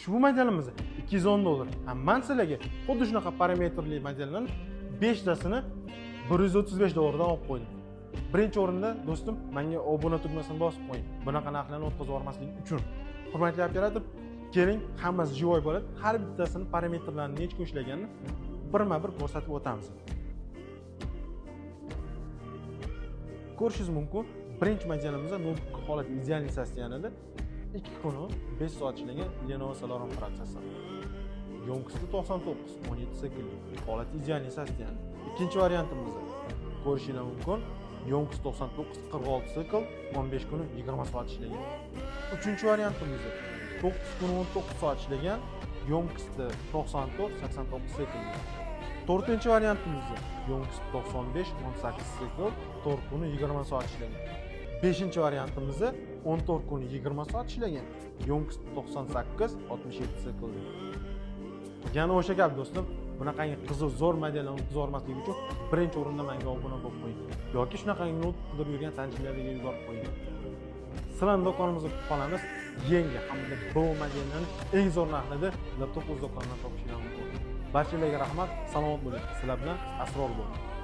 Ushbu modelimiz $210. Men sizlarga xuddi shunaqa parametrli modellarning 5 tasini $135 dan olib qo'ydim. Birinchi o'rinda do'stim, menga obuna tugmasini bosib qo'ying. Bunaqa narxlarni o'tkazib yubormaslik uchun. Hurmatli operator, keling, hammasi jivoy bo'ladi. Har bittasini parametrlarini nechta ishlaganini birma-bir ko'rsatib o'tamiz. Ko'rishingiz mumkin, birinchi modelimizda notebook holati idealniy sostoyanida 2 kun 5 soat ishlagan Lenovo Celeron protsessor. Yo'nqisi 99, 17 sekunlik, holati idealniy sostoyan. Ikkinchi variantimizda ko'rishingiz mumkin, yo'nqisi 99, 46 sekund, 15 kun 20 soat ishlagan. Uchinchi variantimizda 9 kun 19 soat ishlagan, yo'nqisi 94, 89 sekund. To'rtinchi variantimizda yo'nqisi 95, 18 sekund, 4 kun 20 soat ishlagan. Beshinchi variantimizda 14 kun 20 soat ishlagan, yo'nqisi 98, 67 sekund. Yana o'sha gap do'stim, bunaqangi qiziq zo'r modellarni o'tkazolmaslik uchun birinchi o'rinda menga obuna bo'lib qo'ying yoki shunaqangi not qilib yurgan tanishlaringizga yuborib qo'ying. Sizlarning do'konimizda qolamiz. Yangi hamda bu modellarning eng zo'r narxida laptop o'z do'konidan topishingiz mumkin. Barchalarga rahmat, salomat bo'ling. Sizlar bilan Asror bo'ldi.